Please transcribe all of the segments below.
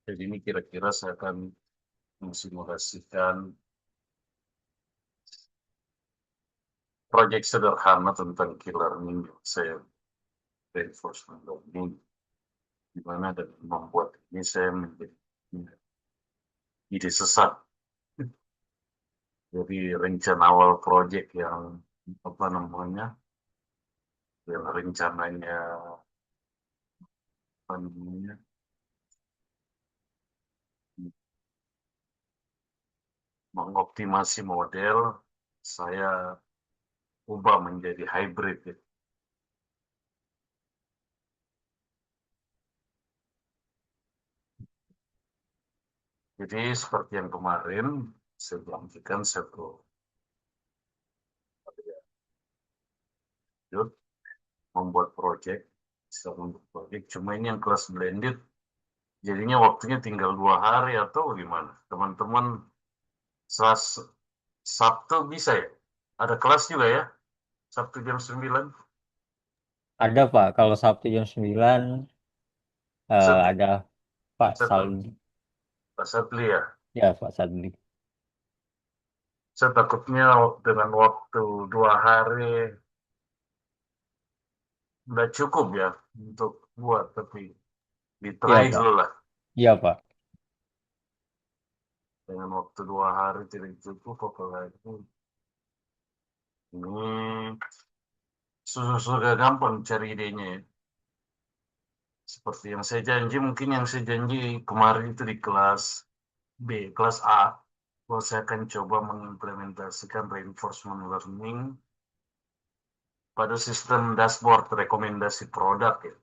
Jadi ini kira-kira saya akan mensimulasikan proyek sederhana tentang key learning yang saya reinforcement learning, di mana dan membuat ini saya menjadi ide sesat. Jadi rencana awal proyek yang apa namanya, yang rencananya apa namanya mengoptimasi model, saya ubah menjadi hybrid. Ya. Jadi seperti yang kemarin saya janjikan satu membuat proyek, bisa membuat proyek. Cuma ini yang kelas blended, jadinya waktunya tinggal 2 hari atau gimana? Teman-teman, Sabtu bisa ya? Ada kelas juga ya? Sabtu jam 9. Ada Pak, kalau Sabtu jam 9 Set, ada Pak set, Saldi. Pak Satli ya. Ya Pak Saldi. Saya takutnya dengan waktu 2 hari nggak cukup ya untuk buat, tapi Iya ditry Pak. dulu lah. Iya Pak. Dengan waktu 2 hari tidak cukup, apalagi ini sudah gampang cari idenya ya. Seperti yang saya janji, mungkin yang saya janji kemarin itu di kelas B, kelas A, bahwa saya akan coba mengimplementasikan reinforcement learning pada sistem dashboard rekomendasi produk ya.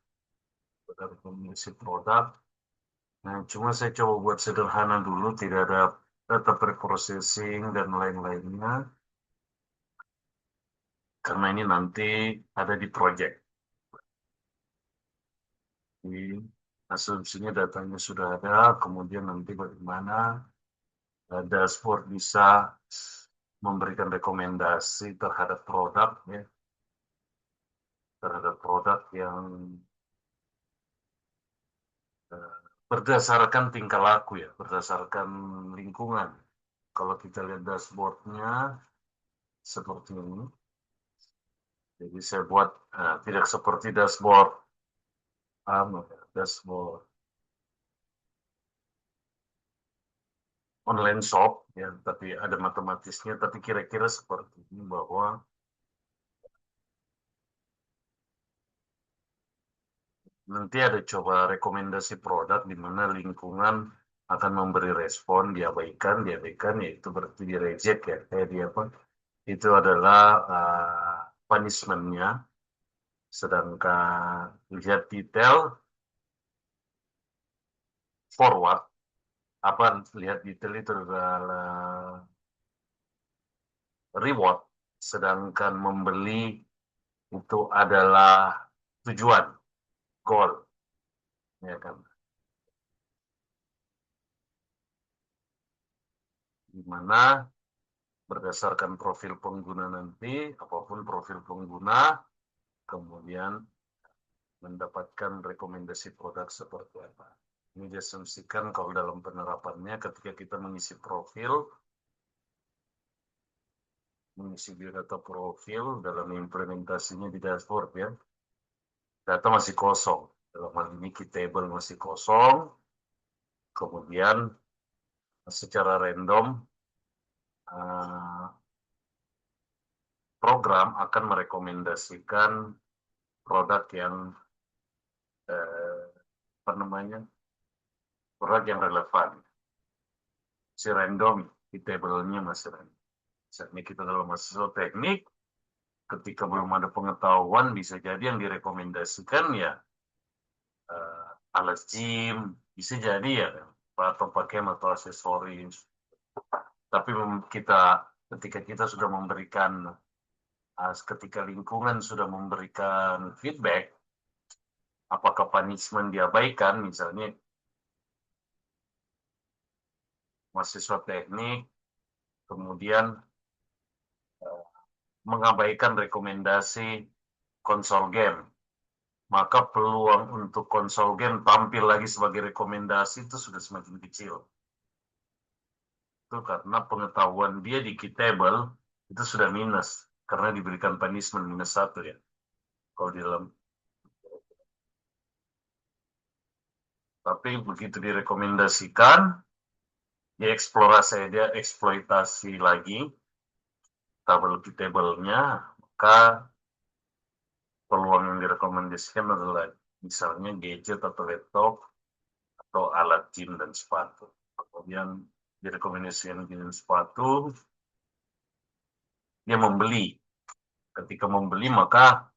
Pada rekomendasi produk. Nah, cuma saya coba buat sederhana dulu, tidak ada data preprocessing dan lain-lainnya, karena ini nanti ada di project. Jadi, asumsinya datanya sudah ada, kemudian nanti bagaimana dashboard bisa memberikan rekomendasi terhadap produk ya, terhadap produk yang berdasarkan tingkah laku ya, berdasarkan lingkungan. Kalau kita lihat dashboardnya seperti ini, jadi saya buat tidak seperti dashboard dashboard online shop ya, tapi ada matematisnya, tapi kira-kira seperti ini bahwa nanti ada coba rekomendasi produk di mana lingkungan akan memberi respon, diabaikan, yaitu berarti di reject ya, kayak dia apa? Itu adalah punishment-nya. Sedangkan lihat detail forward, apa lihat detail itu adalah reward, sedangkan membeli itu adalah tujuan, goal, ya kan? Di mana berdasarkan profil pengguna nanti, apapun profil pengguna, kemudian mendapatkan rekomendasi produk seperti apa. Ini diasumsikan kalau dalam penerapannya ketika kita mengisi data profil dalam implementasinya di dashboard ya, data masih kosong. Dalam hal ini key table masih kosong, kemudian secara random program akan merekomendasikan produk yang apa namanya, produk yang relevan. Si random, di table-nya masih random. Saat ini kita dalam mahasiswa teknik, ketika belum ada pengetahuan, bisa jadi yang direkomendasikan ya alat gym, bisa jadi ya, atau pakaian atau aksesoris. Tapi kita ketika kita sudah memberikan, ketika lingkungan sudah memberikan feedback, apakah punishment diabaikan, misalnya mahasiswa teknik, kemudian mengabaikan rekomendasi konsol game. maka peluang untuk konsolgen tampil lagi sebagai rekomendasi itu sudah semakin kecil. Itu karena pengetahuan dia di key table itu sudah minus, karena diberikan punishment -1 ya. Kalau di dalam, tapi begitu direkomendasikan, dia eksploitasi lagi tabel key table-nya, maka peluang yang direkomendasikan adalah misalnya gadget atau laptop atau alat gym dan sepatu. Kemudian direkomendasikan gym dan sepatu, dia membeli. Ketika membeli, maka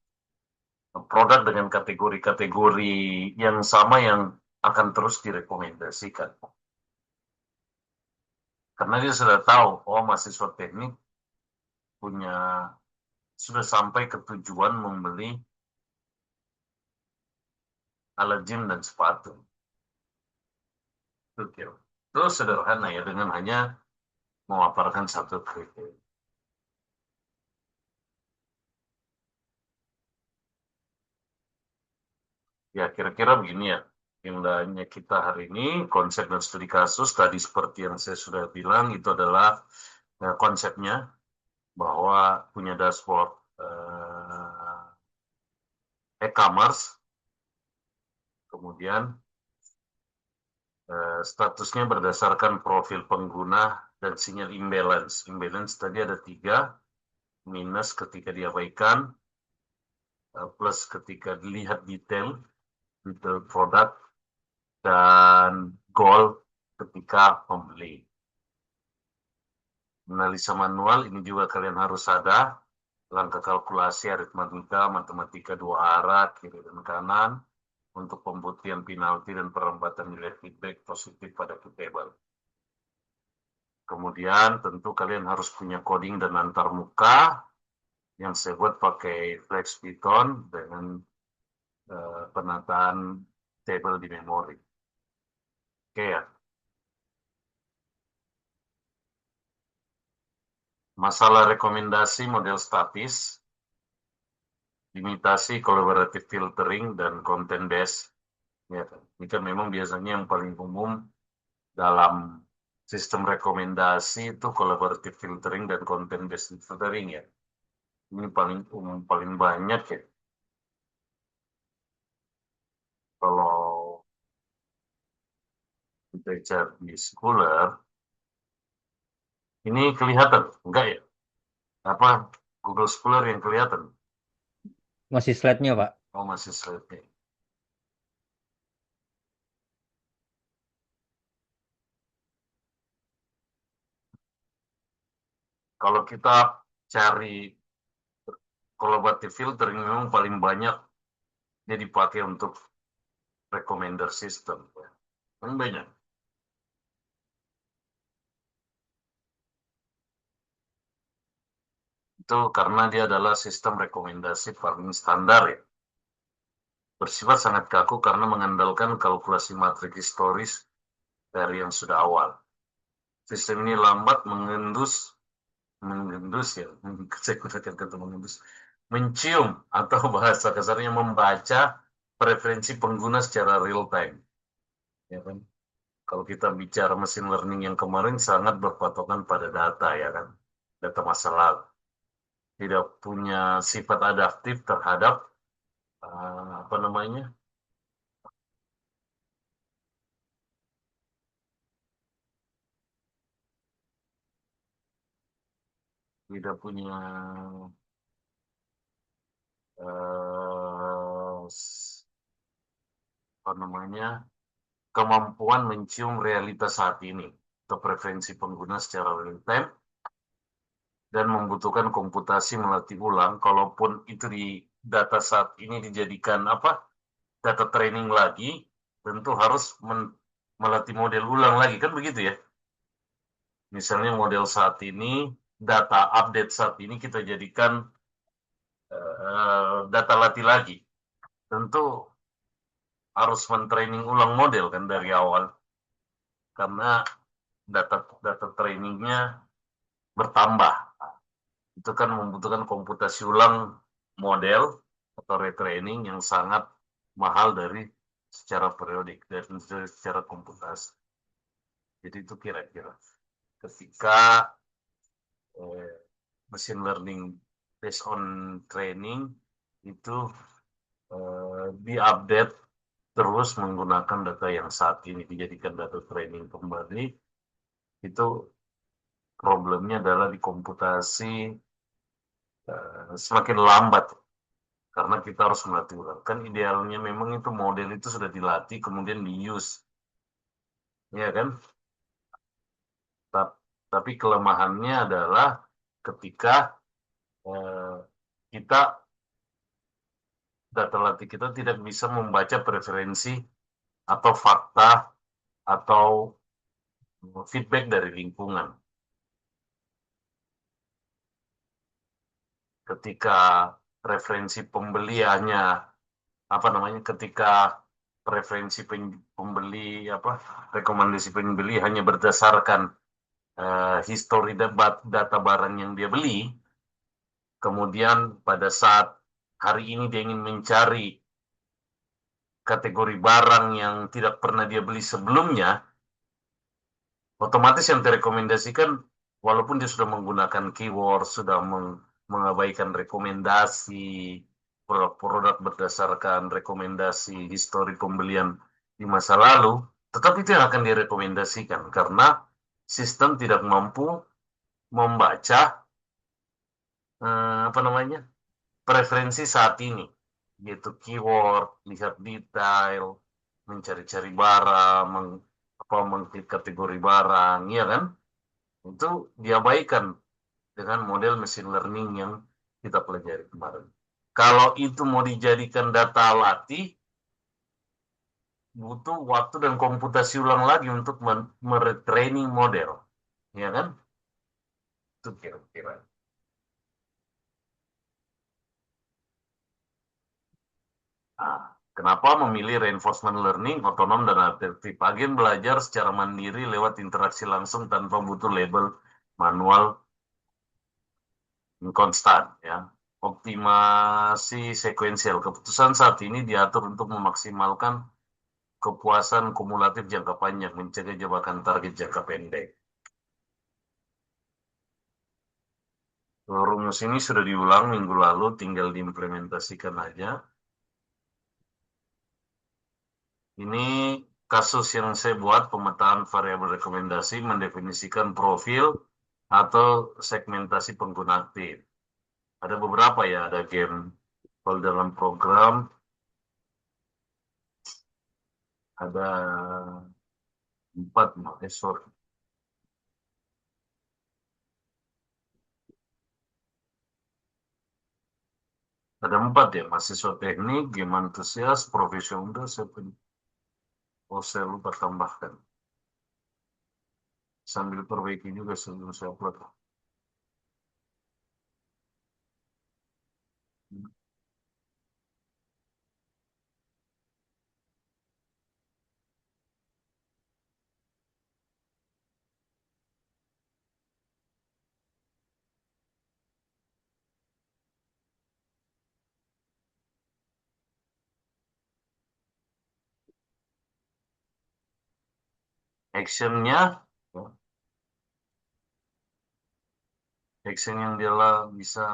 produk dengan kategori-kategori yang sama yang akan terus direkomendasikan. Karena dia sudah tahu, oh mahasiswa teknik sudah sampai ke tujuan membeli alat gym dan sepatu. Itu sederhana ya, dengan hanya memaparkan satu kriteria. Ya, kira-kira begini ya. Indahnya kita hari ini, konsep dan studi kasus, tadi seperti yang saya sudah bilang, itu adalah konsepnya, bahwa punya dashboard e-commerce, kemudian statusnya berdasarkan profil pengguna dan sinyal imbalance. Imbalance tadi ada 3, minus ketika diabaikan, plus ketika dilihat detail produk, dan goal ketika membeli. Analisa manual ini juga kalian harus ada, langkah kalkulasi aritmatika, matematika 2 arah, kiri dan kanan, untuk pembuktian penalti dan perlambatan nilai feedback positif pada table. Kemudian tentu kalian harus punya coding dan antarmuka yang saya buat pakai Flex Python dengan penataan table di memori. Oke ya. Masalah rekomendasi model statis, limitasi collaborative filtering, dan content based. Ya, ini kan memang biasanya yang paling umum dalam sistem rekomendasi itu collaborative filtering dan content based filtering ya. Ini paling umum, paling banyak ya. Kalau kita cari di Scholar, ini kelihatan enggak ya? Apa Google Scholar yang kelihatan? Masih slide-nya, Pak. Oh, masih slide-nya. Kalau kita cari collaborative filtering, memang paling banyak dia dipakai untuk recommender system. Kan banyak. Itu karena dia adalah sistem rekomendasi paling standar ya. Bersifat sangat kaku karena mengandalkan kalkulasi matrik historis dari yang sudah awal. Sistem ini lambat mengendus ya, saya gunakan kata mengendus, mencium atau bahasa kasarnya membaca preferensi pengguna secara real time. Ya kan? Kalau kita bicara machine learning yang kemarin sangat berpatokan pada data ya kan, data masa lalu. Tidak punya sifat adaptif terhadap apa namanya, tidak punya apa namanya, kemampuan mencium realitas saat ini atau preferensi pengguna secara real time, dan membutuhkan komputasi melatih ulang. Kalaupun itu di data saat ini dijadikan apa, data training lagi, tentu harus melatih model ulang lagi, kan begitu ya. Misalnya model saat ini, data update saat ini kita jadikan data latih lagi, tentu harus men-training ulang model kan dari awal, karena data trainingnya bertambah. Itu kan membutuhkan komputasi ulang model atau retraining yang sangat mahal dari secara periodik dan secara komputasi. Jadi itu kira-kira ketika machine learning based on training itu diupdate terus menggunakan data yang saat ini dijadikan data training kembali, itu problemnya adalah di komputasi semakin lambat karena kita harus melatih ulang. Kan idealnya memang itu model itu sudah dilatih kemudian di use, ya kan? Tapi kelemahannya adalah ketika kita data latih kita tidak bisa membaca preferensi atau fakta atau feedback dari lingkungan. Ketika preferensi pembeliannya ketika preferensi pembeli rekomendasi pembeli hanya berdasarkan histori data barang yang dia beli, kemudian pada saat hari ini dia ingin mencari kategori barang yang tidak pernah dia beli sebelumnya, otomatis yang direkomendasikan walaupun dia sudah menggunakan keyword, sudah mengabaikan rekomendasi produk-produk berdasarkan rekomendasi histori pembelian di masa lalu, tetap itu yang akan direkomendasikan karena sistem tidak mampu membaca preferensi saat ini, yaitu keyword, lihat detail, mencari-cari barang, mengklik kategori barang, ya kan? Itu diabaikan dengan model machine learning yang kita pelajari kemarin. Kalau itu mau dijadikan data latih, butuh waktu dan komputasi ulang lagi untuk meretraining model, ya kan? Itu kira-kira. Nah, kenapa memilih reinforcement learning, otonom dan adaptif? Agen belajar secara mandiri lewat interaksi langsung tanpa butuh label manual konstan, ya. Optimasi sekuensial. Keputusan saat ini diatur untuk memaksimalkan kepuasan kumulatif jangka panjang, mencegah jebakan target jangka pendek. Rumus ini sudah diulang minggu lalu, tinggal diimplementasikan aja. Ini kasus yang saya buat, pemetaan variabel rekomendasi, mendefinisikan profil atau segmentasi pengguna aktif. Ada beberapa ya, ada game. Kalau dalam program, ada 4, sorry. Ada 4 ya, mahasiswa teknik, game antusias, profesional, saya lupa tambahkan. Sambil perbaiki juga sebelum saya upload. Actionnya, action yang dia bisa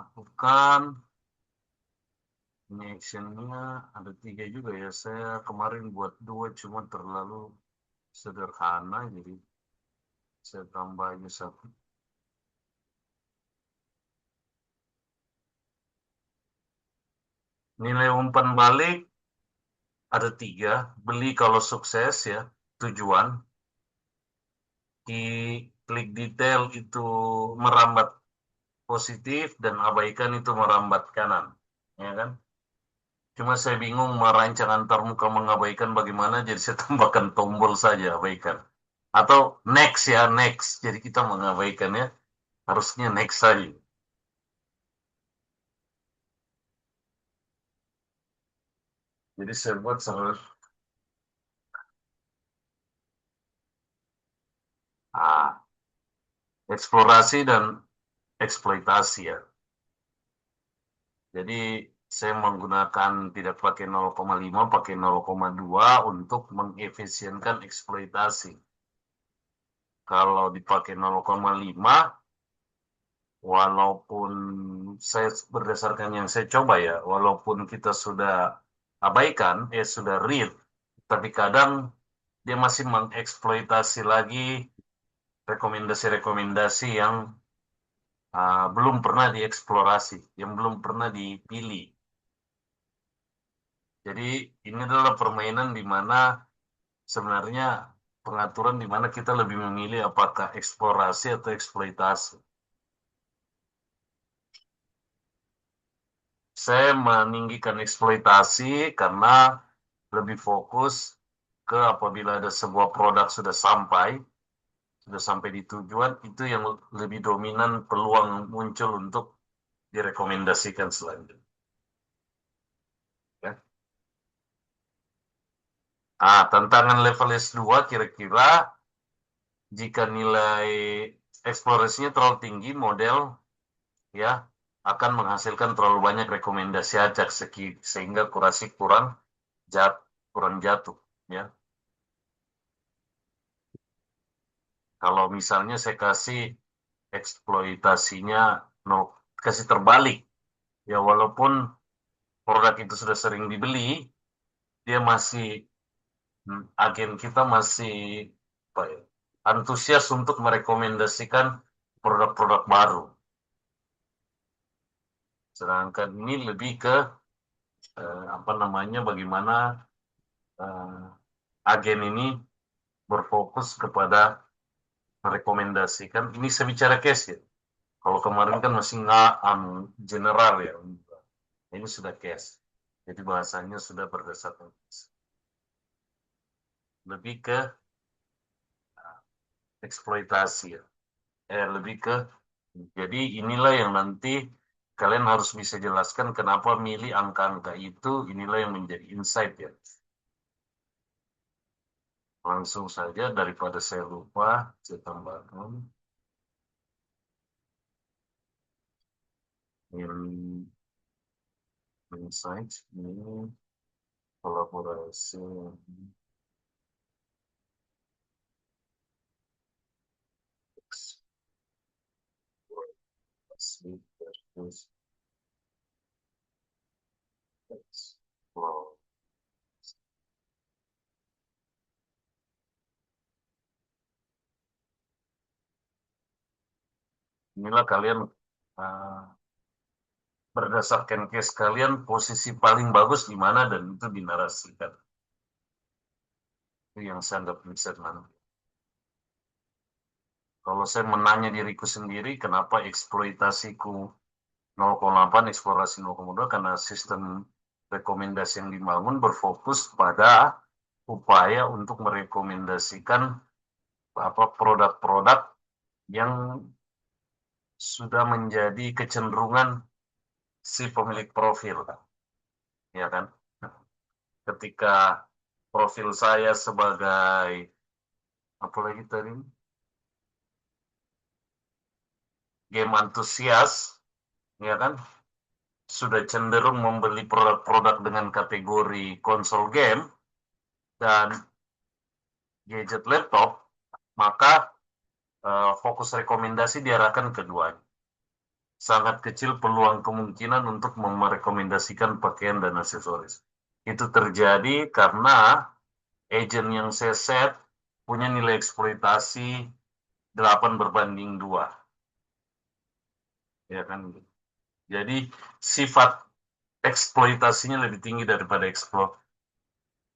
lakukan, ini actionnya ada 3 juga ya. Saya kemarin buat 2 cuma terlalu sederhana, jadi saya tambah aja 1. Nilai umpan balik ada 3. Beli kalau sukses ya, tujuan. Di klik detail itu merambat positif dan abaikan itu merambat kanan, ya kan? Cuma saya bingung merancang antar muka mengabaikan bagaimana, jadi saya tambahkan tombol saja abaikan. Atau next ya, next. Jadi kita mengabaikan ya, harusnya next saja. Jadi saya buat eksplorasi dan eksploitasi ya. Jadi saya menggunakan tidak pakai 0,5, pakai 0,2 untuk mengefisienkan eksploitasi. Kalau dipakai 0,5, walaupun saya berdasarkan yang saya coba ya, walaupun kita sudah abaikan, sudah read, tapi kadang dia masih mengeksploitasi lagi rekomendasi-rekomendasi yang belum pernah dieksplorasi, yang belum pernah dipilih. Jadi ini adalah permainan di mana sebenarnya pengaturan di mana kita lebih memilih apakah eksplorasi atau eksploitasi. Saya meninggikan eksploitasi karena lebih fokus ke apabila ada sebuah produk sudah sampai di tujuan, itu yang lebih dominan peluang muncul untuk direkomendasikan selanjutnya. Ya. Tantangan level S2 kira-kira jika nilai eksplorasinya terlalu tinggi, model ya akan menghasilkan terlalu banyak rekomendasi acak sehingga kurasi kurang jatuh ya. Kalau misalnya saya kasih eksploitasinya no, kasih terbalik ya, walaupun produk itu sudah sering dibeli, dia masih agen kita masih apa ya, antusias untuk merekomendasikan produk-produk baru. Sedangkan ini lebih ke apa namanya, bagaimana eh, agen ini berfokus kepada merekomendasikan. Ini saya bicara case ya. Kalau kemarin kan masih nggak general ya. Ini sudah case. Jadi bahasanya sudah berdasarkan case. Lebih ke eksploitasi ya. Lebih ke, jadi inilah yang nanti kalian harus bisa jelaskan kenapa milih angka-angka itu. Inilah yang menjadi insight ya. Langsung saja daripada saya lupa, saya tambahkan in insight ini kolaborasi versus explore. Inilah kalian uh, berdasarkan case kalian posisi paling bagus di mana dan itu dinarasikan. Itu yang saya anggap bisa nanti. Kalau saya menanya diriku sendiri, kenapa eksploitasiku 0,8, eksplorasi 0,2, karena sistem rekomendasi yang dibangun berfokus pada upaya untuk merekomendasikan apa produk-produk yang sudah menjadi kecenderungan si pemilik profil, ya kan? Ketika profil saya sebagai apa lagi tadi, game antusias, ya kan, sudah cenderung membeli produk-produk dengan kategori konsol game dan gadget laptop, maka fokus rekomendasi diarahkan keduanya. Sangat kecil peluang kemungkinan untuk merekomendasikan pakaian dan aksesoris. Itu terjadi karena agent yang saya set punya nilai eksploitasi 8/2. Ya kan? Jadi sifat eksploitasinya lebih tinggi daripada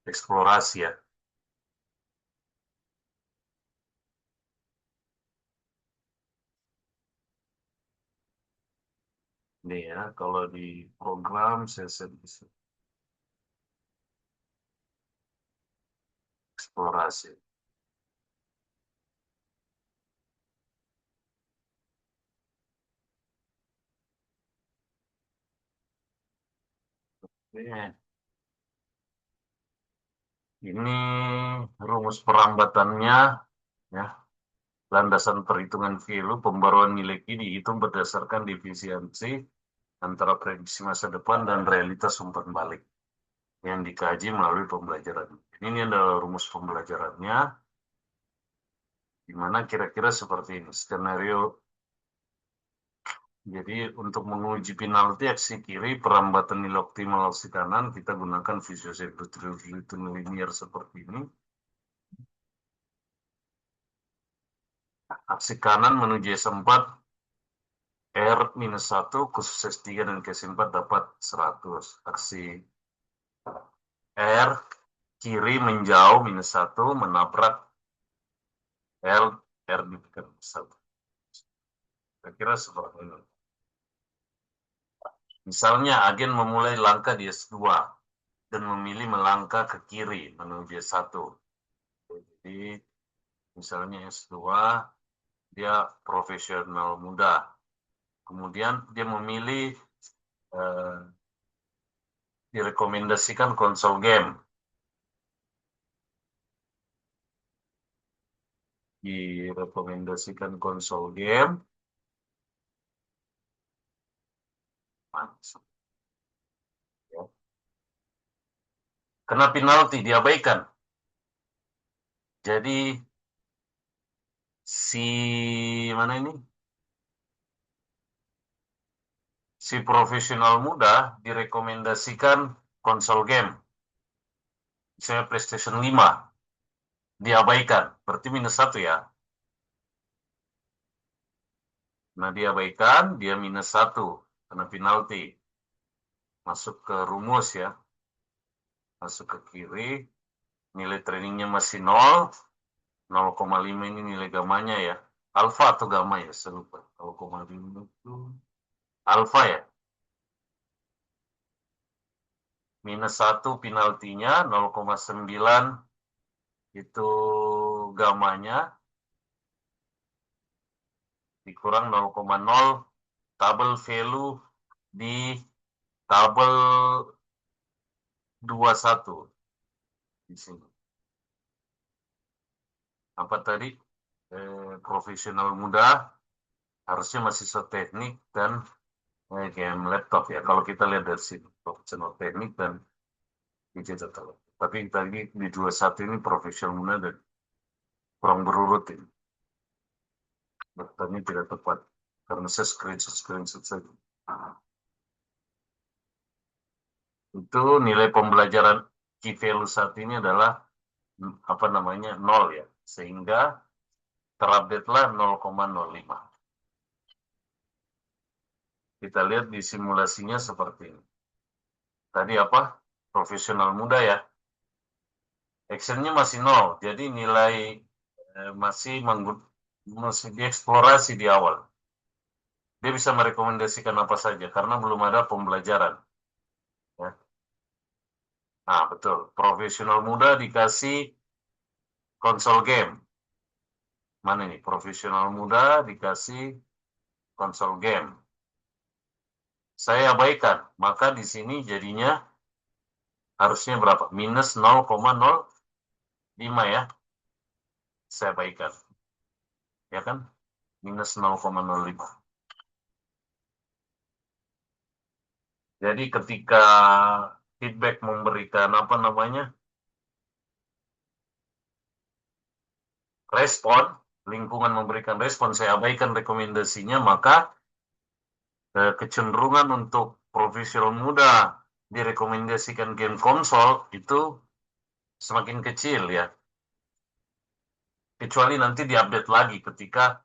eksplorasi ya. Ini ya, kalau di program saya set eksplorasi. Ini rumus perambatannya ya. Landasan perhitungan value pembaruan nilai key dihitung berdasarkan defisiensi antara prediksi masa depan dan realitas umpan balik yang dikaji melalui pembelajaran. Ini adalah rumus pembelajarannya, di mana kira-kira seperti ini skenario. Jadi untuk menguji penalti aksi kiri, perambatan nilai optimal aksi kanan, kita gunakan visual return linear seperti ini. Aksi kanan menuju S4, R-1, khusus S3 dan S4 dapat 100. Aksi R, kiri menjauh -1, menabrak L, R ditekan 1. Saya kira seperti ini. Misalnya agen memulai langkah di S2 dan memilih melangkah ke kiri menuju S1. Jadi misalnya S2, dia profesional muda. Kemudian dia memilih direkomendasikan konsol game. Direkomendasikan konsol game. Ya. Kena penalti, diabaikan. Jadi si mana ini? Si profesional muda direkomendasikan konsol game. Misalnya PlayStation 5. Diabaikan, berarti -1 ya. Nah, diabaikan, dia -1, kena penalti. Masuk ke rumus ya. Masuk ke kiri, nilai trainingnya masih 0, 0,5 ini nilai gamanya ya. Alfa atau gamma ya, saya lupa. 0,5 itu alfa ya. -1 penaltinya, 0,9 itu gamanya, dikurang 0,0 tabel value di tabel 21 di sini. Apa tadi? Profesional muda, harusnya mahasiswa teknik dan game laptop ya. Kalau kita lihat dari sini, profesional teknik dan digital. Tapi tadi di 21 ini profesional muda dan kurang berurut ini. Daftarnya tidak tepat karena saya screenshot saja. Itu nilai pembelajaran key value saat ini adalah apa namanya 0 ya, sehingga terupdate-lah 0,05. Kita lihat di simulasinya seperti ini. Tadi apa? Profesional muda ya. Actionnya masih 0, jadi nilai masih dieksplorasi di awal. Dia bisa merekomendasikan apa saja karena belum ada pembelajaran. Ya. Nah, betul. Profesional muda dikasih konsol game. Mana ini? Profesional muda dikasih konsol game. Saya abaikan, maka di sini jadinya harusnya berapa? -0,05 ya. Saya abaikan. Ya kan? -0,05. Jadi ketika feedback memberikan apa namanya? Respon, lingkungan memberikan respon, saya abaikan rekomendasinya, maka kecenderungan untuk profesional muda direkomendasikan game konsol itu semakin kecil ya. Kecuali nanti diupdate lagi ketika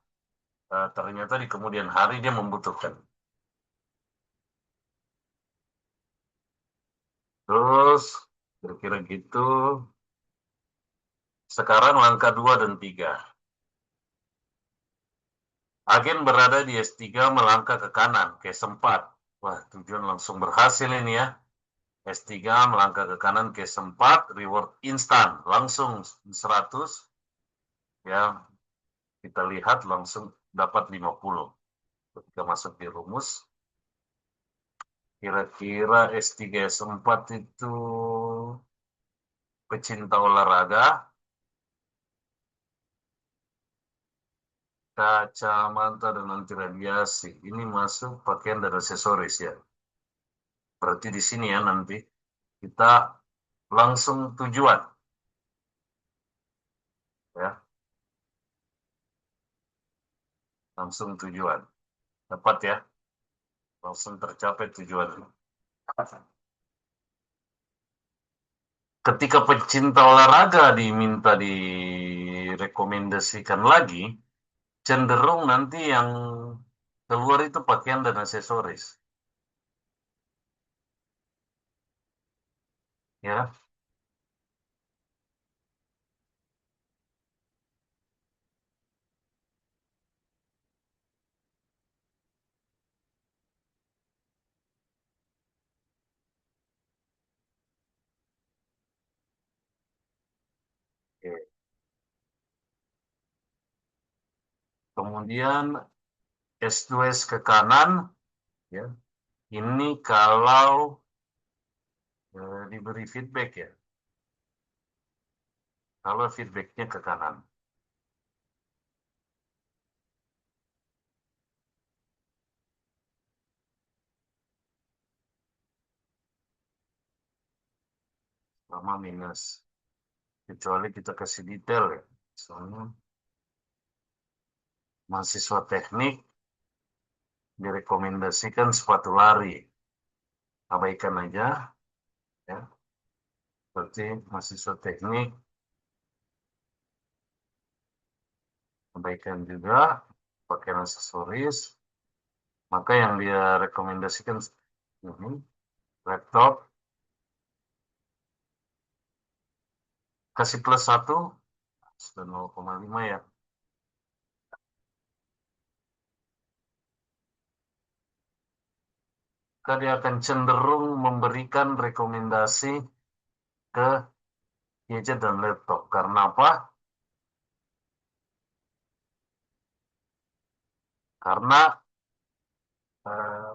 ternyata di kemudian hari dia membutuhkan. Terus kira-kira gitu. Sekarang langkah 2 dan 3. Agen berada di S3 melangkah ke kanan, ke S4. Wah, tujuan langsung berhasil ini ya. S3 melangkah ke kanan ke S4, reward instan, langsung 100. Ya, kita lihat langsung dapat 50. Ketika masuk di rumus, kira-kira S3 S4 itu pecinta olahraga, kacamata dan anti radiasi. Ini masuk pakaian dan aksesoris ya. Berarti di sini ya nanti kita langsung tujuan ya, langsung tujuan. Dapat ya, langsung tercapai tujuan. Ketika pecinta olahraga diminta direkomendasikan lagi, cenderung nanti yang keluar itu pakaian dan aksesoris. Ya, oke. Kemudian S2S ke kanan, ya. Ini kalau diberi feedback ya, kalau feedbacknya ke kanan. Sama minus. Kecuali kita kasih detail ya. Soalnya mahasiswa teknik direkomendasikan sepatu lari. Abaikan aja ya. Berarti mahasiswa teknik abaikan juga pakaian aksesoris. Maka yang dia rekomendasikan ini laptop kasih plus 1 sudah 0,5 ya. Maka dia akan cenderung memberikan rekomendasi ke gadget dan laptop. Karena apa? Karena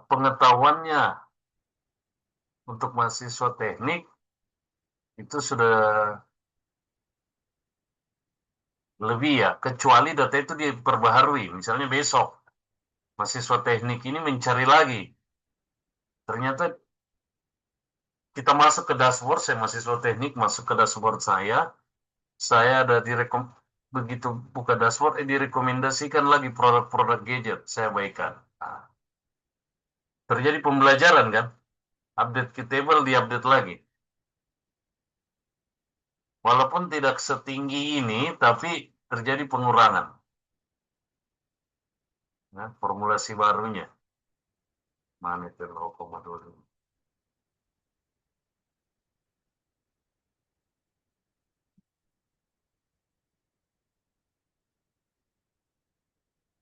pengetahuannya untuk mahasiswa teknik itu sudah lebih ya, kecuali data itu diperbaharui. Misalnya besok mahasiswa teknik ini mencari lagi. Ternyata kita masuk ke dashboard, saya mahasiswa teknik masuk ke dashboard saya ada begitu buka dashboard, direkomendasikan lagi produk-produk gadget, saya baikkan. Nah, terjadi pembelajaran kan, update ke table, diupdate lagi. Walaupun tidak setinggi ini, tapi terjadi pengurangan. Nah, formulasi barunya. Mana itu 0,25.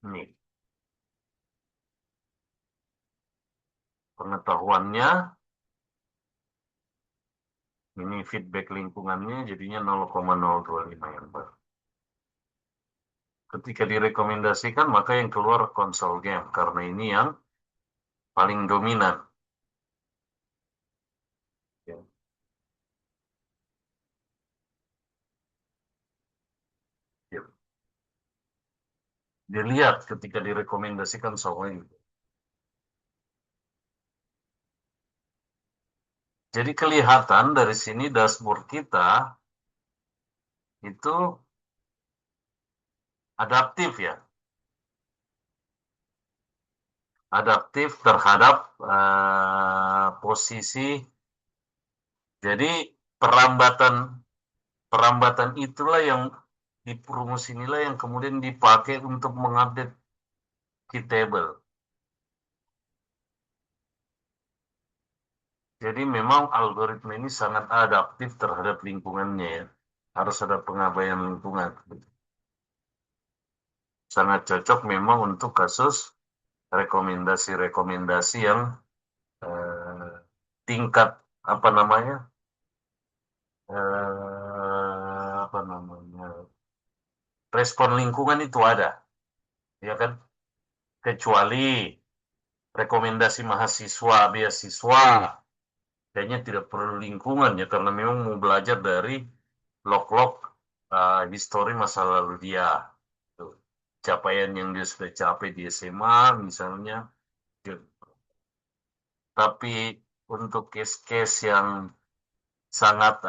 Ini pengetahuannya, ini feedback lingkungannya jadinya 0,025 yang baru. Ketika direkomendasikan, maka yang keluar konsol game, karena ini yang paling dominan. Ya. Ya. Dilihat ketika direkomendasikan software. Jadi kelihatan dari sini dashboard kita itu adaptif ya. Adaptif terhadap posisi. Jadi perambatan perambatan itulah yang di promosi nilai yang kemudian dipakai untuk mengupdate key table. Jadi memang algoritma ini sangat adaptif terhadap lingkungannya ya. Harus ada pengabaian lingkungan. Sangat cocok memang untuk kasus rekomendasi-rekomendasi yang eh, tingkat apa namanya apa namanya respon lingkungan itu ada, ya kan? Kecuali rekomendasi mahasiswa beasiswa, kayaknya tidak perlu lingkungan ya karena memang mau belajar dari log-log histori masa lalu dia, tuh. Capaian yang dia sudah capai di SMA misalnya. Tapi untuk case-case yang sangat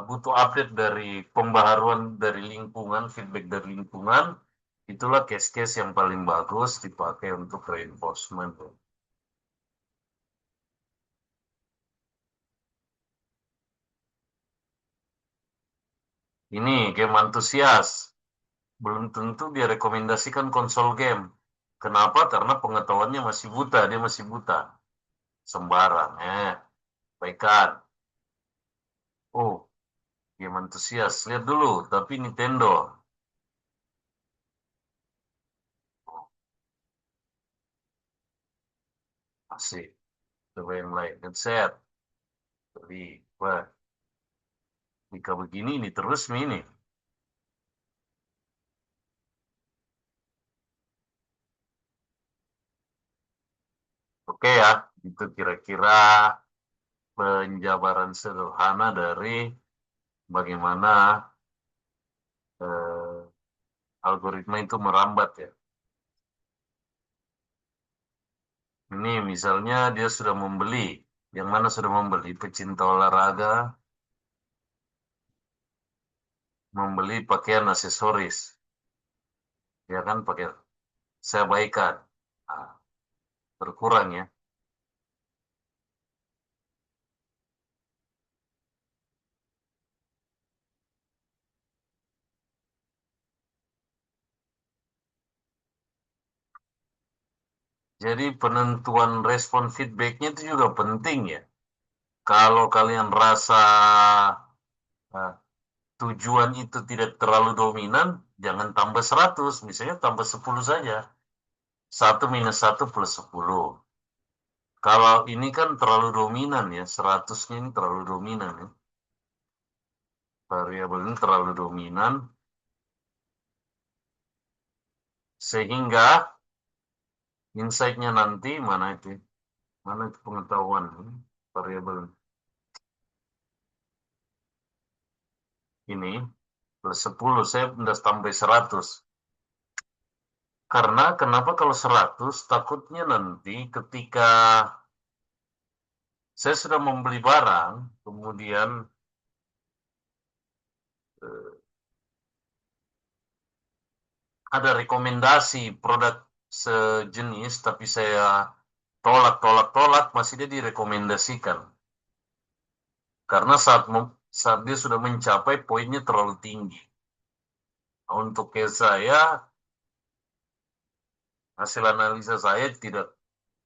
butuh update dari pembaharuan dari lingkungan, feedback dari lingkungan, itulah case-case yang paling bagus dipakai untuk reinforcement. Ini game antusias, belum tentu dia rekomendasikan konsol game. Kenapa? Karena pengetahuannya masih buta, dia masih buta. Sembarang, baikkan. Oh, game antusias, lihat dulu, tapi Nintendo. Asik, coba yang lain, headset. Tapi, wah, jika begini ini terus ini. Oke ya, itu kira-kira penjabaran sederhana dari bagaimana eh, algoritma itu merambat ya. Ini misalnya dia sudah membeli, yang mana sudah membeli pecinta olahraga, membeli pakaian aksesoris, ya kan pakai saya baikkan, nah, berkurang ya. Jadi penentuan respon feedbacknya itu juga penting ya. Kalau kalian rasa eh, tujuan itu tidak terlalu dominan, jangan tambah 100, misalnya tambah 10 saja. 1 minus 1 plus 10. Kalau ini kan terlalu dominan ya, 100-nya ini terlalu dominan ya. Variabel ini terlalu dominan, sehingga insight-nya nanti, mana itu? Mana itu pengetahuan variabel ini, plus 10, saya udah sampai 100. Karena kenapa kalau 100, takutnya nanti ketika saya sudah membeli barang, kemudian eh, ada rekomendasi produk sejenis, tapi saya tolak, masih dia direkomendasikan. Karena saat dia sudah mencapai poinnya terlalu tinggi. Nah, untuk saya, hasil analisa saya tidak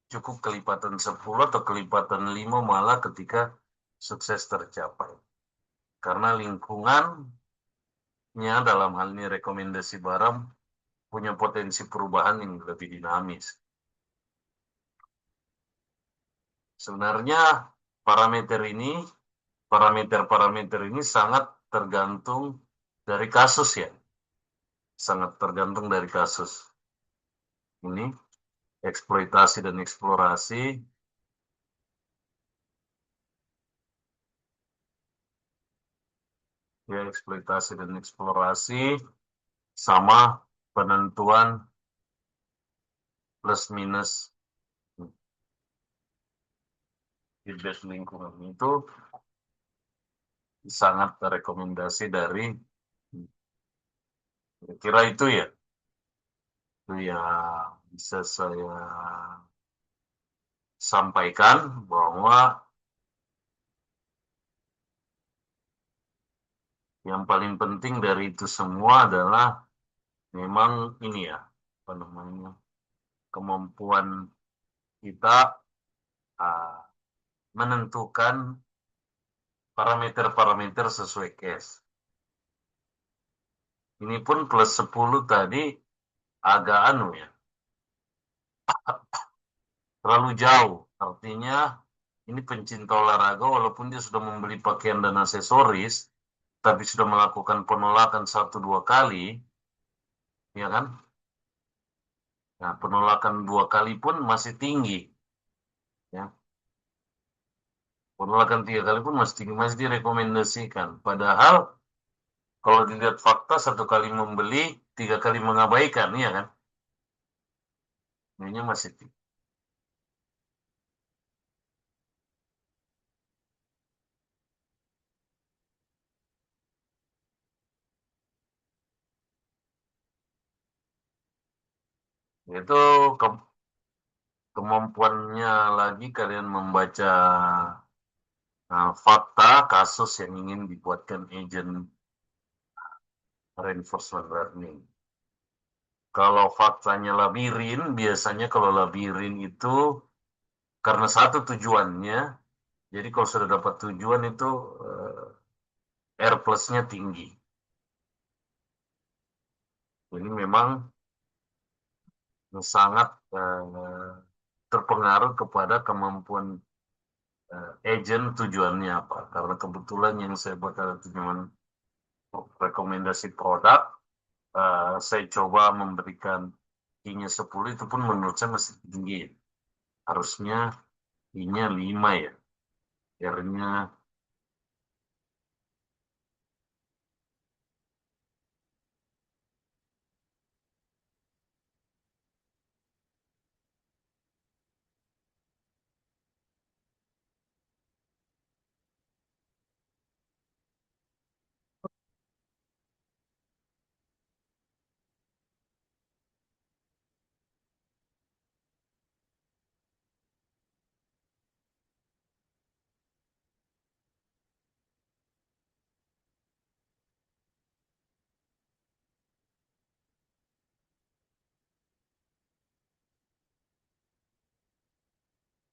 cukup kelipatan 10 atau kelipatan 5 malah ketika sukses tercapai. Karena lingkungannya dalam hal ini rekomendasi barang punya potensi perubahan yang lebih dinamis. Sebenarnya parameter-parameter ini sangat tergantung dari kasus ya. Sangat tergantung dari kasus. Ini eksploitasi dan eksplorasi, ya eksploitasi dan eksplorasi sama penentuan plus minus feedback lingkungan itu sangat rekomendasi dari, kira itu ya, itu ya bisa saya sampaikan bahwa yang paling penting dari itu semua adalah memang ini ya, apa namanya, kemampuan kita uh, menentukan parameter-parameter sesuai case. Ini pun plus 10 tadi agak anu ya, terlalu jauh. Artinya ini pencinta olahraga walaupun dia sudah membeli pakaian dan aksesoris, tapi sudah melakukan penolakan 1-2 kali, ya kan? Nah, penolakan 2 kali pun masih tinggi, ya. Penolakan 3 kali pun masih tinggi, masih direkomendasikan. Padahal kalau dilihat fakta 1 kali membeli, 3 kali mengabaikan, ya kan? Ini masih tinggi. Itu kemampuannya lagi kalian membaca fakta kasus yang ingin dibuatkan agent reinforcement learning. Kalau faktanya labirin, biasanya kalau labirin itu karena satu tujuannya, jadi kalau sudah dapat tujuan itu R plusnya tinggi. Jadi memang sangat terpengaruh kepada kemampuan agent tujuannya apa. Karena kebetulan yang saya buat ada tujuan rekomendasi produk, saya coba memberikan I-nya 10, itu pun menurut saya masih tinggi. Harusnya I-nya 5 ya. R-nya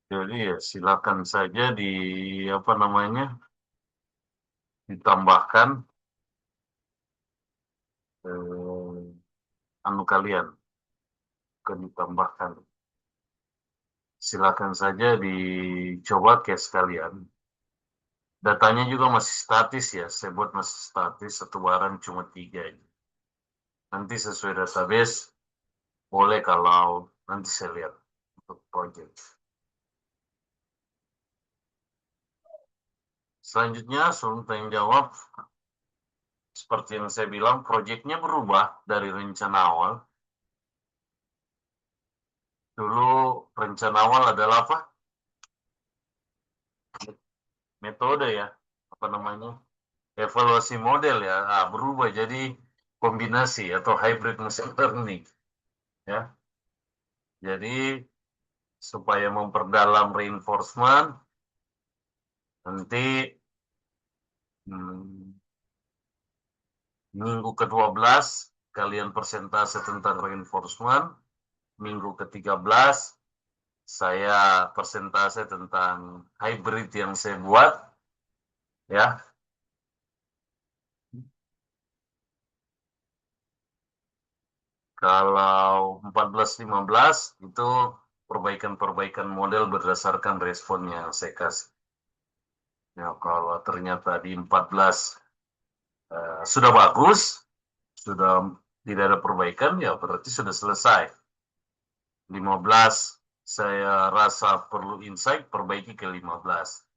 jadi ya silakan saja di apa namanya ditambahkan anu kalian ke ditambahkan. Silakan saja dicoba case kalian. Datanya juga masih statis ya, saya buat masih statis, satu barang cuma 3 aja. Nanti sesuai database, boleh kalau nanti saya lihat untuk project. Selanjutnya, sebelum tanya jawab, seperti yang saya bilang, proyeknya berubah dari rencana awal. Dulu rencana awal adalah apa? Metode ya, apa namanya? Evaluasi model ya, berubah jadi kombinasi atau hybrid machine learning. Ya, jadi supaya memperdalam reinforcement, nanti hmm, minggu ke-12 kalian persentase tentang reinforcement, minggu ke-13 saya persentase tentang hybrid yang saya buat, ya. Kalau 14-15 itu perbaikan-perbaikan model berdasarkan responnya yang saya kasih. Ya, kalau ternyata di 14 sudah bagus, sudah tidak ada perbaikan, ya berarti sudah selesai. 15 saya rasa perlu insight, perbaiki ke 15.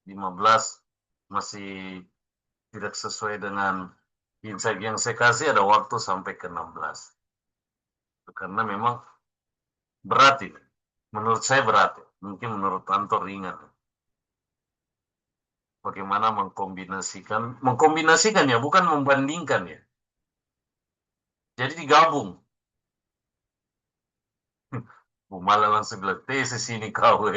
15 masih tidak sesuai dengan insight yang saya kasih, ada waktu sampai ke 16. Karena memang berat ini. Menurut saya berat. Mungkin menurut kantor ringan. Bagaimana mengkombinasikan ya, bukan membandingkan ya. Jadi digabung. Malah langsung bilang, tesis ini kau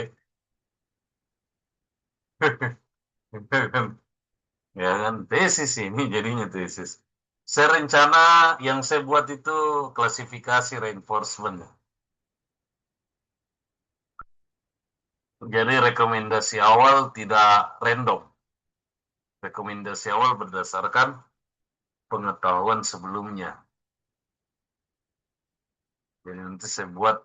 ya kan, tesis ini jadinya tesis. Saya rencana yang saya buat itu klasifikasi reinforcement. Jadi rekomendasi awal tidak random. Rekomendasi awal berdasarkan pengetahuan sebelumnya. Jadi nanti saya buat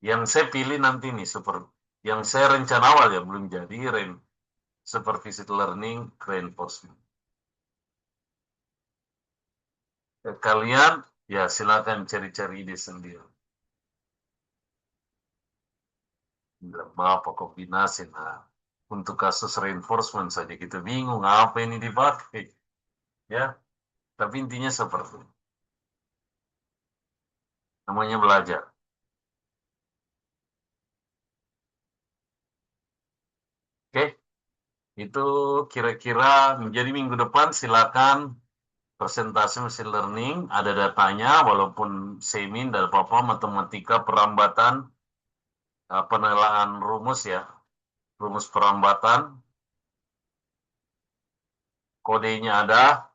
yang saya pilih nanti nih seperti yang saya rencana awal ya belum jadi supervised learning reinforcement. Kalian ya silakan cari-cari ide sendiri. Apa kombinasi nah untuk kasus reinforcement saja kita bingung apa ini dipakai ya, tapi intinya seperti itu. Namanya belajar. Oke, itu kira-kira menjadi minggu depan silakan Presentasi mesin learning, ada datanya, walaupun semi, dan apa-apa, matematika, perambatan, penelaan rumus ya, rumus perambatan, kodenya ada,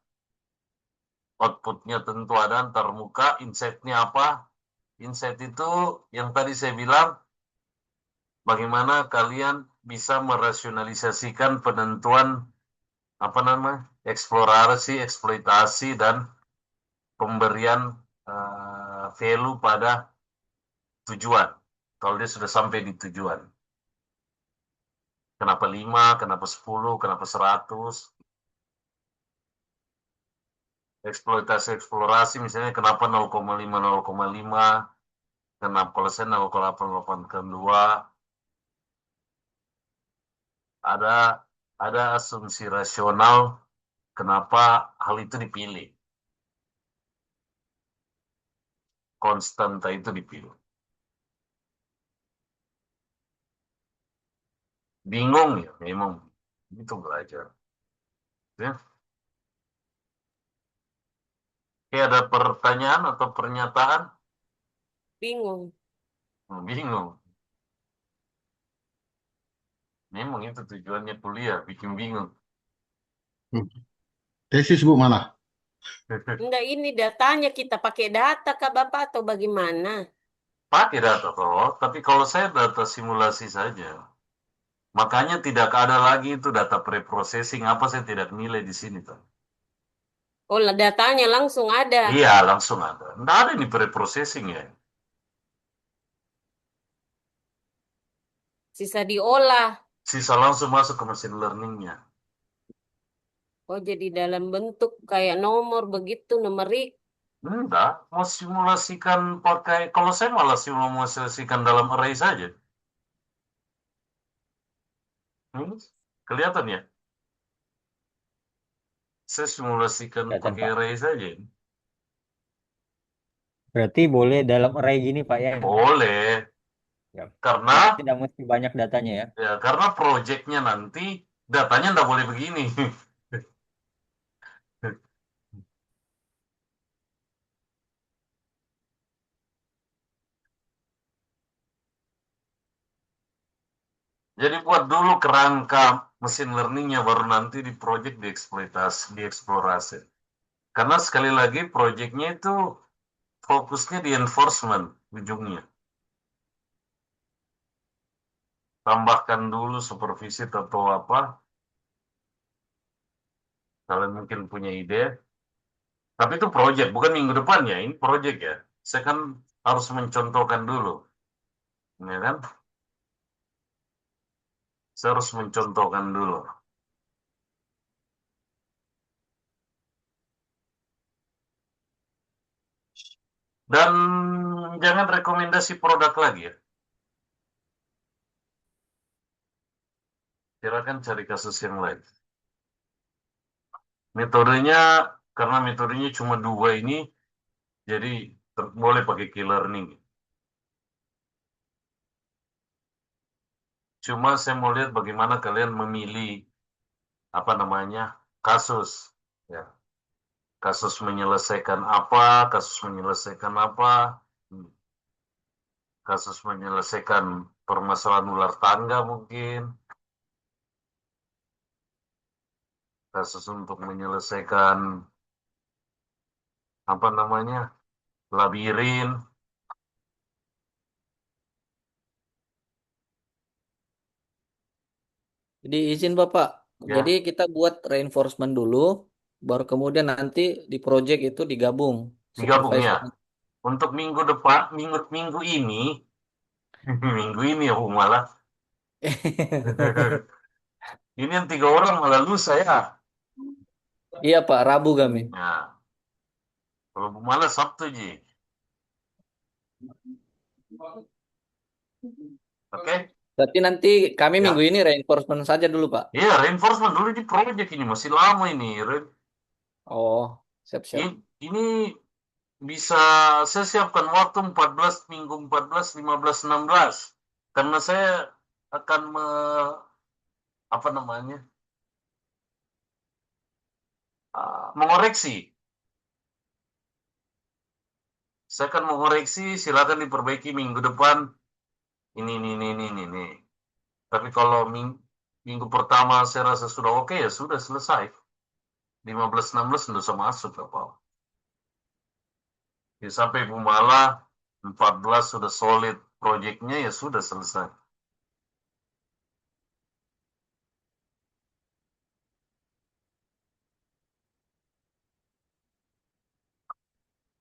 outputnya tentu ada, ntar muka, insight-nya apa? Insight itu yang tadi saya bilang, bagaimana kalian bisa merasionalisasikan penentuan apa namanya, eksplorasi, eksploitasi, dan pemberian value pada tujuan. Kalau dia sudah sampai di tujuan. Kenapa 5, kenapa 10, kenapa 100. Eksploitasi eksplorasi misalnya kenapa 0,5, 0,5, kenapa kalau saya 0,882. Ada ada asumsi rasional kenapa hal itu dipilih. Konstanta itu dipilih. Bingung ya, memang itu belajar. Ya. Oke, ada pertanyaan atau pernyataan? Bingung. Bingung. Memang itu tujuannya kuliah, bikin bingung. Tesis Bu malah. Enggak, ini datanya kita pakai data Kak Bapak atau bagaimana? Pakai data toh, tapi kalau saya data simulasi saja. Makanya tidak ada lagi itu data preprocessing, apa saya tidak nilai di sini toh. Oh, datanya langsung ada. Iya, langsung ada. Nggak ada ini preprocessing ya. Sisa diolah. Sisa langsung masuk ke mesin learning-nya. Oh, jadi dalam bentuk kayak nomor begitu, numerik. Enggak, mau simulasikan pakai, kalau saya malah simulasikan dalam array saja. Kelihatan ya? Saya simulasikan Kelihatan, pakai Pak. array saja. Berarti boleh dalam array gini, Pak, ya? Boleh, Ya. karena Tidak mesti banyak datanya ya. ya karena proyeknya nanti datanya nggak boleh begini. Jadi buat dulu kerangka mesin learningnya, baru nanti di project dieksploitasi, dieksplorasi. Karena sekali lagi projectnya itu fokusnya di enforcement ujungnya. Tambahkan dulu supervisi atau apa. Kalian mungkin punya ide. Tapi itu project, bukan minggu depan ya. Ini project ya. Saya kan harus mencontohkan dulu. Ya kan? Saya harus mencontohkan dulu. Dan jangan rekomendasi produk lagi ya. Silakan cari kasus yang lain. Metodenya, karena metodenya cuma 2 ini, jadi boleh pakai key learning. Cuma saya mau lihat bagaimana kalian memilih apa namanya kasus. Ya. Kasus menyelesaikan apa, kasus menyelesaikan apa, kasus menyelesaikan permasalahan ular tangga mungkin, kasus untuk menyelesaikan apa namanya labirin. Jadi izin Bapak, jadi Ya, kita buat reinforcement dulu, baru kemudian nanti di project itu digabung digabung ya. supervisor. Untuk minggu depan, minggu ini, minggu ini ya Bu, malah. Ini yang 3 orang malah lusa ya. Iya Pak, Rabu kami. Nah, kalau Bu malah Sabtu Ji. Oke? Berarti nanti kami Ya. minggu ini reinforcement saja dulu Pak. Iya, reinforcement dulu di project ini masih lama ini. Oh, siap-siap. Ini bisa saya siapkan waktu 14 minggu 14, 15, 16. Karena saya akan apa namanya? Mengoreksi Saya akan mengoreksi, silakan diperbaiki minggu depan. Ini. Tapi kalau minggu pertama saya rasa sudah oke, ya sudah selesai. 15-16 sudah bisa masuk apa. Ya, sampai Bumala 14 sudah solid proyeknya, ya sudah selesai.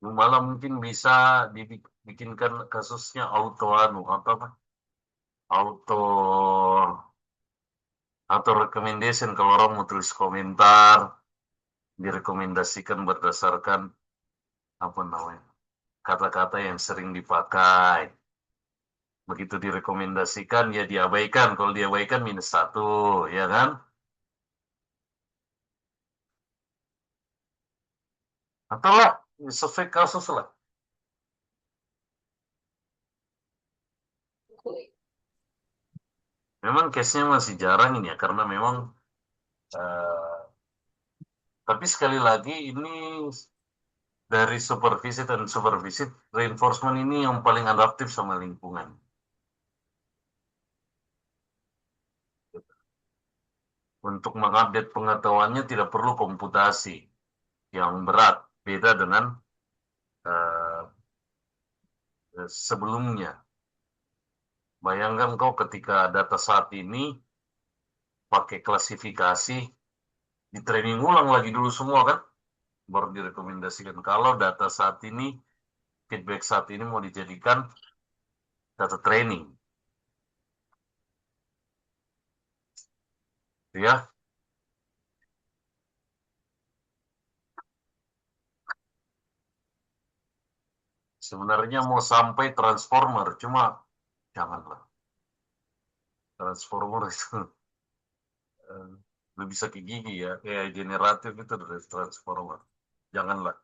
Bumala mungkin bisa dibikinkan kasusnya auto auto auto recommendation. Kalau orang mau tulis komentar, direkomendasikan berdasarkan apa namanya, kata-kata yang sering dipakai. Begitu direkomendasikan, ya diabaikan. Kalau diabaikan -1, ya kan? Atau lah, sesuai kasus lah. Memang case-nya masih jarang ini ya, karena memang tapi sekali lagi ini dari supervisi dan supervisi, reinforcement ini yang paling adaptif sama lingkungan. Untuk mengupdate pengetahuannya tidak perlu komputasi yang berat, beda dengan uh, sebelumnya. Bayangkan kau ketika data saat ini pakai klasifikasi, di training ulang lagi dulu semua kan, baru direkomendasikan. Kalau data saat ini, feedback saat ini mau dijadikan data training, ya. Sebenarnya mau sampai transformer, cuma janganlah. Transformer itu lebih sakit gigi ya, kayak generatif itu dari transformer. Janganlah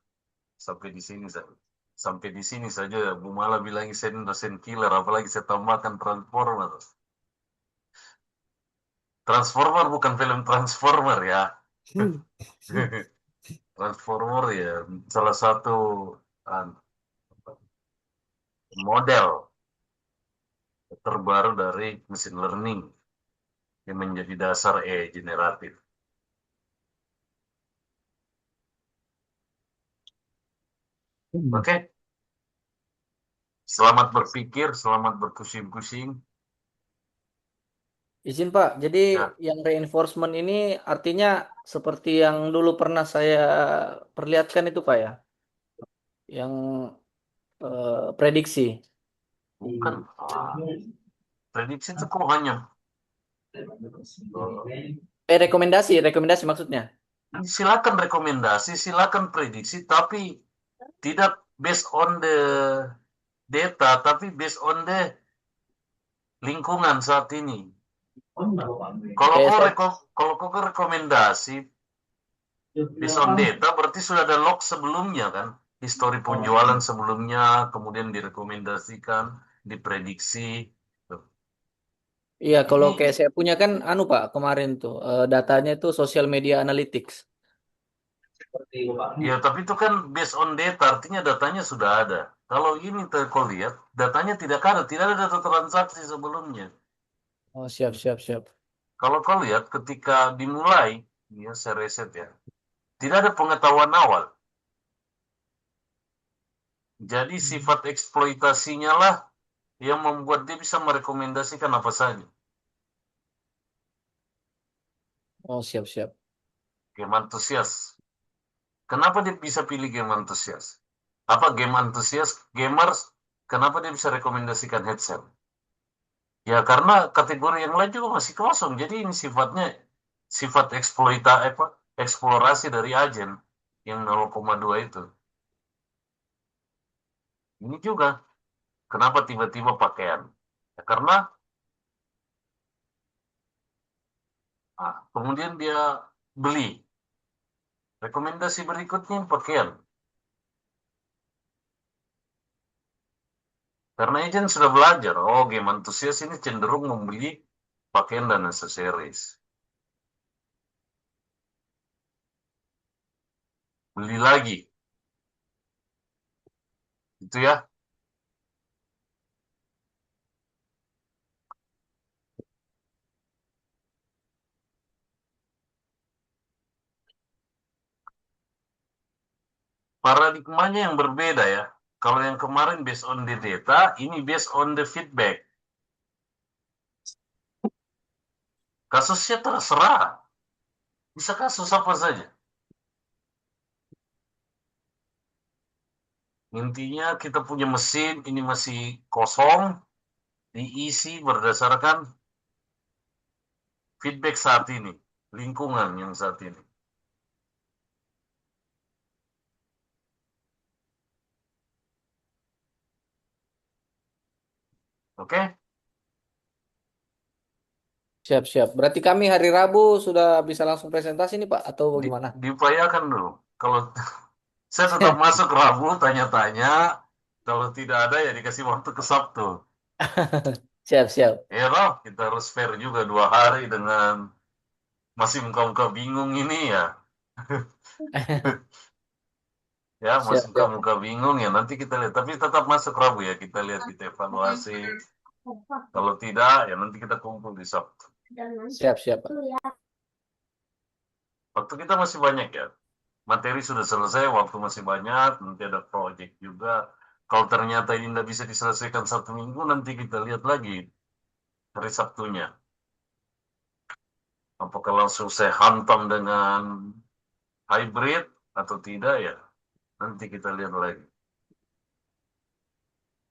sampai di sini saja. Sampai di sini saja Bu Mala bilang saya dosen killer, apalagi saya tambahkan transformer. Transformer bukan film Transformer ya. Transformer ya salah satu uh, model terbaru dari mesin learning yang menjadi dasar generatif. Oke, selamat berpikir, selamat berpusing-pusing. Izin Pak, jadi Ya, yang reinforcement ini artinya seperti yang dulu pernah saya perlihatkan itu Pak ya, yang prediksi. bukan. Prediksi itu kok hanya Rekomendasi maksudnya. silakan rekomendasi, silakan prediksi, tapi tidak based on the data, tapi based on the lingkungan saat ini. Kalau kau rekomendasi based on data, berarti sudah ada log sebelumnya kan, histori penjualan sebelumnya, kemudian direkomendasikan, diprediksi. Iya, kalau Ini kayak saya punya kan anu Pak kemarin tuh datanya itu social media analytics. ya, tapi itu kan based on data, artinya datanya sudah ada. Kalau ini kau lihat, datanya tidak ada data transaksi sebelumnya. Oh, siap, siap, siap. Kalau kau lihat ketika dimulai, ya saya reset ya, tidak ada pengetahuan awal. Jadi sifat eksploitasinya lah yang membuat dia bisa merekomendasikan apa saja. Oh, siap, siap. Game antusias. Kenapa dia bisa pilih game antusias? Apa game antusias? Gamers, kenapa dia bisa rekomendasikan headset? Ya karena kategori yang lain juga masih kosong. Jadi ini sifatnya sifat eksplorasi dari agen yang 0,2 itu. Ini juga kenapa tiba-tiba pakaian? Ya, karena kemudian dia beli. Rekomendasi berikutnya pakaian. Karena agent sudah belajar, oh game antusias ini cenderung membeli pakaian dan aksesoris. Beli lagi. Itu ya. Paradigmanya yang berbeda ya. Kalau yang kemarin based on the data, ini based on the feedback. Kasusnya terserah. Bisa kasus apa saja. Intinya kita punya mesin, ini masih kosong, diisi berdasarkan feedback saat ini, lingkungan yang saat ini. Oke? Siap-siap. Berarti kami hari Rabu sudah bisa langsung presentasi nih Pak, atau bagaimana? Diupayakan dulu. Kalau saya tetap masuk Rabu, tanya-tanya. Kalau tidak ada ya dikasih waktu ke Sabtu. Siap-siap. Ya loh, kita harus fair juga 2 hari dengan masih muka-muka bingung ini ya. Ya, masih Siap-siap. muka-muka bingung ya. Nanti kita lihat. Tapi tetap masuk Rabu ya. Kita lihat, kita evaluasi. Kalau tidak, ya nanti kita kumpul di Sabtu. Siap-siap Pak. Waktu kita masih banyak ya. Materi sudah selesai, waktu masih banyak. Nanti ada project juga. Kalau ternyata ini tidak bisa diselesaikan 1 minggu, nanti kita lihat lagi hari Sabtunya. Apakah langsung saya hantam dengan hybrid atau tidak ya? Nanti kita lihat lagi.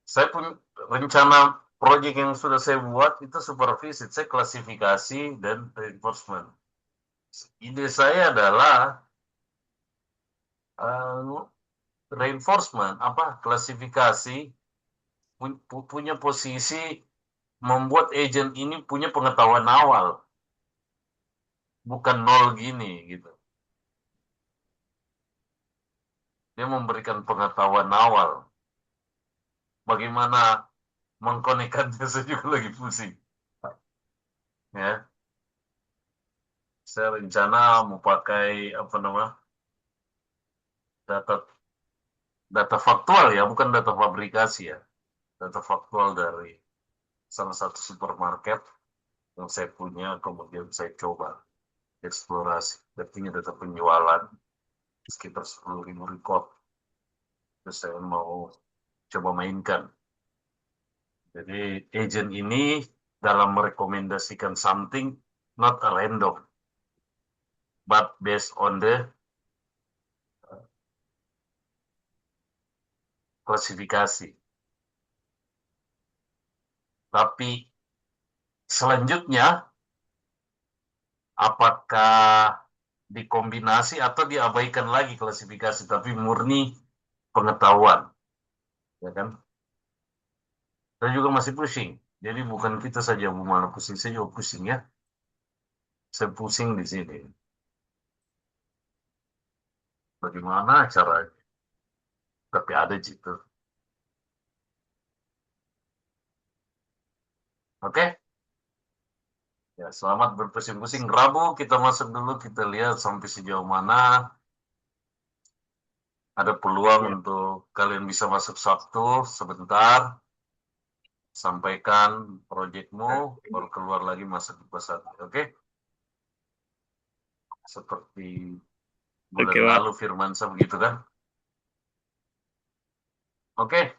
Saya punya rencana proyek yang sudah saya buat itu supervisi, saya klasifikasi dan reinforcement. Ide saya adalah reinforcement, klasifikasi punya posisi membuat agent ini punya pengetahuan awal, bukan nol gini gitu. Dia memberikan pengetahuan awal. Bagaimana mengkonekkannya saya juga lagi pusing. Ya, saya rencana mau pakai data data faktual ya, bukan data fabrikasi ya. Data faktual dari salah satu supermarket yang saya punya, kemudian saya coba eksplorasi. Artinya data penjualan sekitar 10.000 record. Terus saya mau coba mainkan. Jadi agent ini dalam merekomendasikan something, not a random, but based on the klasifikasi. Tapi selanjutnya, apakah dikombinasi atau diabaikan lagi klasifikasi, tapi murni pengetahuan, ya kan? Saya juga masih pusing. Jadi bukan kita saja yang malah pusing, saya juga pusing ya. Saya pusing di sini. Bagaimana caranya? Tapi ada gitu. Oke? Ya, selamat berpusing-pusing. Rabu kita masuk dulu, kita lihat sampai sejauh mana ada peluang untuk kalian bisa masuk Sabtu sebentar, sampaikan proyekmu, baru keluar lagi masuk di pasar. Oke? Seperti bulan Oke, Pak. lalu Firmansyah begitu kan? Oke?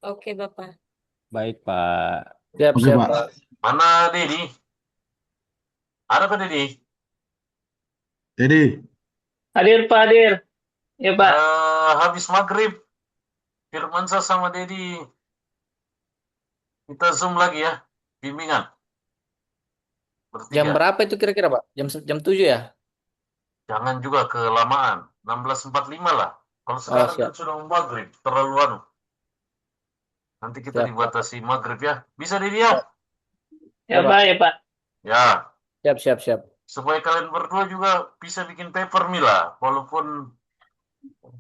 Oke, Bapak. Baik, Pak. Siap-siap Pak. Pak. Mana Dedi? Ada Pak Dedi? Jadi, Hadir, Pak, hadir. Ya, Pak. Habis maghrib, Firmansyah sama Dedi kita zoom lagi ya, bimbingan. Jam Bertiga. berapa itu kira-kira Pak? Jam 7 ya? Jangan juga kelamaan, 16.45 lah. Kalau sekarang siap. kan sudah mau maghrib, terlalu anu. Nanti kita Siap, Pak. dibatasi maghrib ya. Bisa Dedi ya? Ya, Pak, ya, Pak. Ya, Siap. supaya kalian berdua juga bisa bikin paper Mila. Walaupun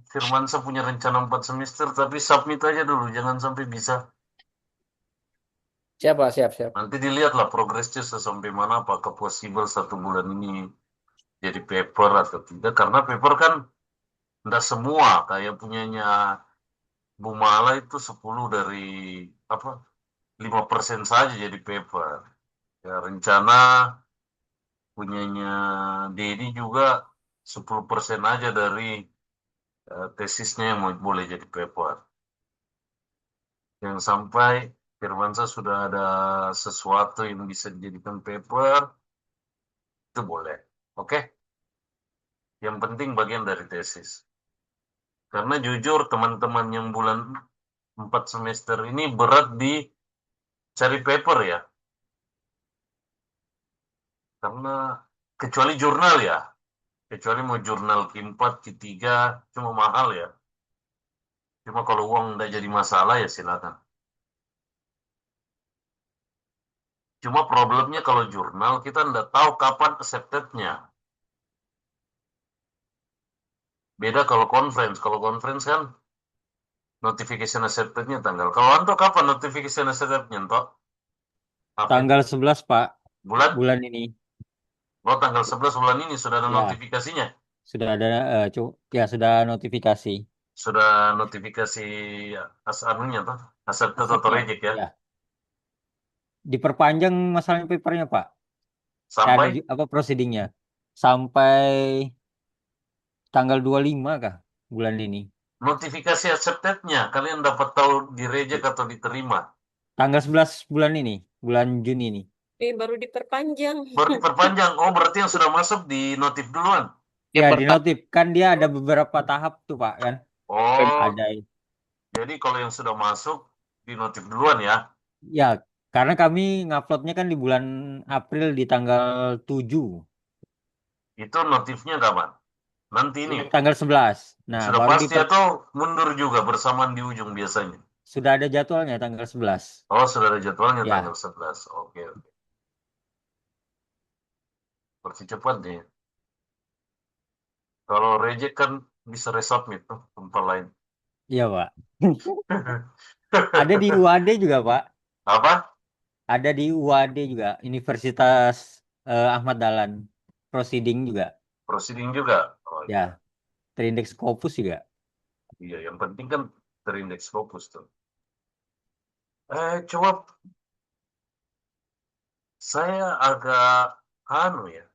Firmansyah punya rencana 4 semester, tapi submit aja dulu, jangan sampai bisa. Siap Pak, siap. Nanti dilihatlah progresnya sampai mana, apakah possible 1 bulan ini jadi paper atau tidak. Karena paper kan tidak semua kayak punyanya Bu Mala itu 10 dari apa 5% saja jadi paper. Ya, rencana punyanya Dedi juga 10% aja dari tesisnya yang boleh jadi paper. Yang sampai Firmansyah sudah ada sesuatu yang bisa dijadikan paper, itu boleh. Oke? Yang penting bagian dari tesis. Karena jujur teman-teman yang bulan 4 semester ini berat di cari paper ya. Karena kecuali jurnal ya. Kecuali mau jurnal Q4, Q3, cuma mahal ya. Cuma kalau uang nggak jadi masalah ya silakan. Cuma problemnya kalau jurnal kita nggak tahu kapan accepted-nya. Beda kalau conference. Kalau conference kan notification accepted-nya tanggal. Kalau Anto kapan notification accepted-nya, Anto? Apa? Tanggal 11, Pak, Bulan? bulan ini. Oh, tanggal 11 bulan ini sudah ada Ya. notifikasinya? Sudah ada, ya sudah notifikasi. Sudah notifikasi anunya, Pak? Accepted atau Accept-nya, reject ya? ya. Diperpanjang masalahnya papernya, Pak. Sampai? Apa proceedingnya? Sampai tanggal 25 kah bulan ini? Notifikasi accepted-nya, kalian dapat tahu di reject atau diterima? Tanggal 11 bulan ini, bulan Juni ini. Baru diperpanjang. Baru diperpanjang. Oh, berarti yang sudah masuk di notif duluan. Ya, di notif. Kan dia ada beberapa tahap tuh, Pak, kan? Oh, Ada. jadi kalau yang sudah masuk di notif duluan ya? Ya, karena kami nguploadnya kan di bulan April di tanggal 7. Itu notifnya kapan? Nanti ini. Tanggal 11. Nah, Sudah baru pasti atau mundur juga bersamaan di ujung biasanya? sudah ada jadwalnya tanggal 11. Oh, sudah ada jadwalnya Ya. tanggal 11. Oke, oke. Percepat nih. Kalau reject kan bisa resubmit tuh tempat lain. Iya, Pak. Ada di UAD juga, Pak. Apa? Ada di UAD juga, Universitas Ahmad Dahlan. Proceeding juga. Proceeding juga? Oh, Ya. Terindeks Scopus juga. iya, yang penting kan terindeks Scopus tuh. Coba saya agak ya.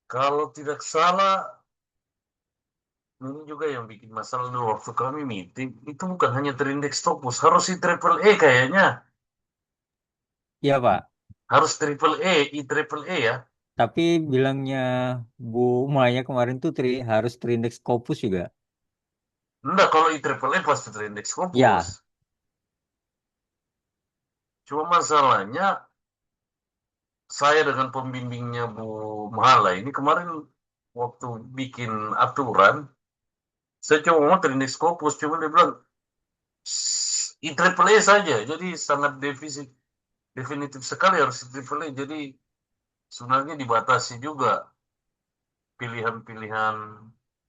Kalau tidak salah, ini juga yang bikin masalah dulu waktu kami meeting, itu bukan hanya terindeks Scopus, harus triple E kayaknya. Iya, Pak. Harus triple E, triple E ya. Tapi bilangnya Bu Maya kemarin tuh harus terindeks Scopus juga. Enggak, kalau triple E pasti terindeks Scopus. Ya. Cuma masalahnya, saya dengan pembimbingnya Bu Mahala ini kemarin waktu bikin aturan, saya coba mau terindeks Scopus, cuma dia bilang triple E saja, jadi sangat definitif sekali harus triple E. Jadi sebenarnya dibatasi juga pilihan-pilihan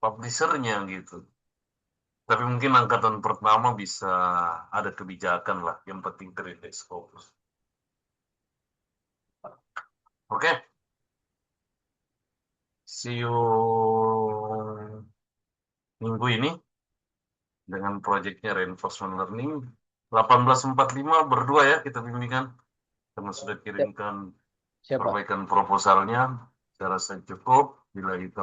publishernya gitu. Tapi mungkin angkatan pertama bisa ada kebijakan lah, yang penting terindeks Scopus. Oke. See you minggu ini dengan proyeknya reinforcement learning 1845 berdua ya kita bimbingan karena sudah kirimkan Siapa? perbaikan proposalnya. Saya rasa cukup bila itu